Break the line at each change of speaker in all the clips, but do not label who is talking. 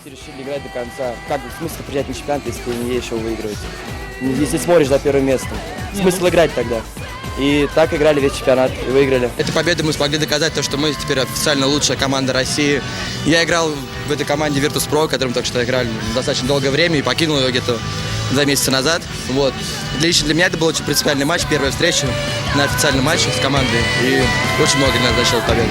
все решили играть до конца. Как смысл приезжать на чемпионат, если ты не едешь его выигрывать? Если смотришь за первым местом. Смысл играть тогда? И так играли весь чемпионат и выиграли.
Этой победой мы смогли доказать то, что мы теперь официально лучшая команда России. Я играл в этой команде Virtus.pro, которым только что играли достаточно долгое время и покинул ее где-то 2 месяца назад. Вот. Лично для меня это был очень принципиальный матч, первая встреча на официальном матче с командой. И очень много для нас значило победу.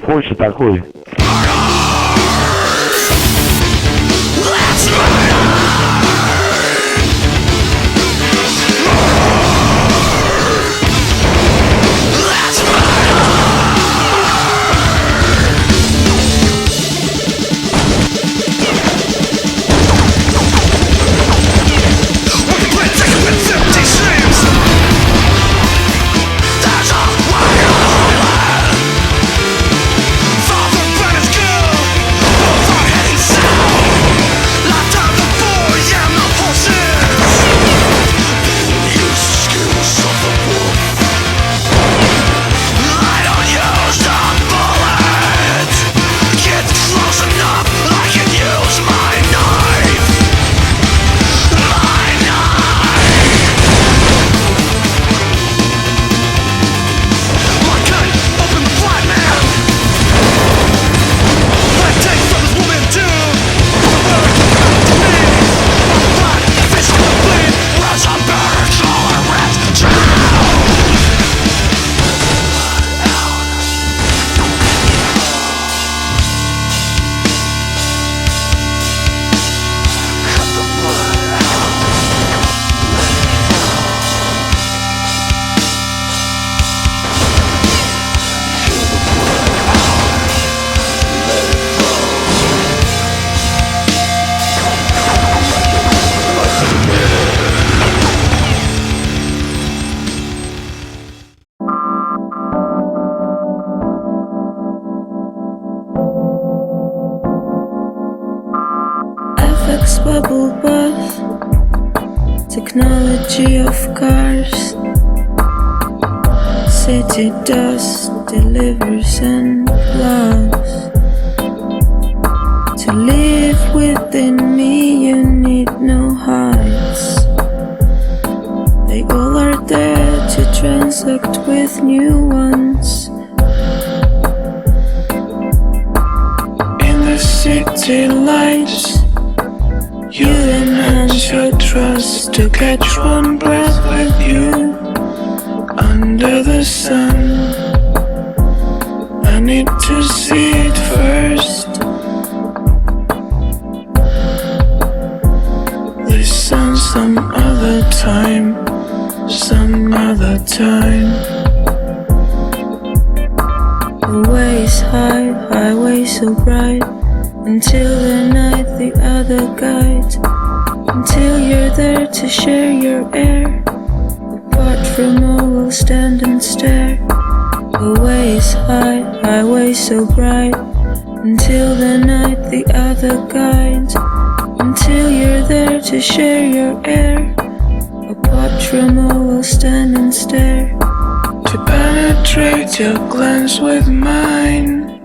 Польша такой.
FX bubble bath, technology of cars, city dust delivers and loves. To live within me you need no heights. They all are there to transact with new ones. In the city lights, you enhance your trust to catch one breath with you under the sun. I need to see it first. Listen some other time, some other time. The way is high, highway so bright. Until the night the other guide. Until you're there to share your air. Apart from all we'll stand and stare. The way is high, highway so bright. Until the night the other guide. Until you're there to share your air. Apart from all we'll stand and stare. To penetrate your glance with mine.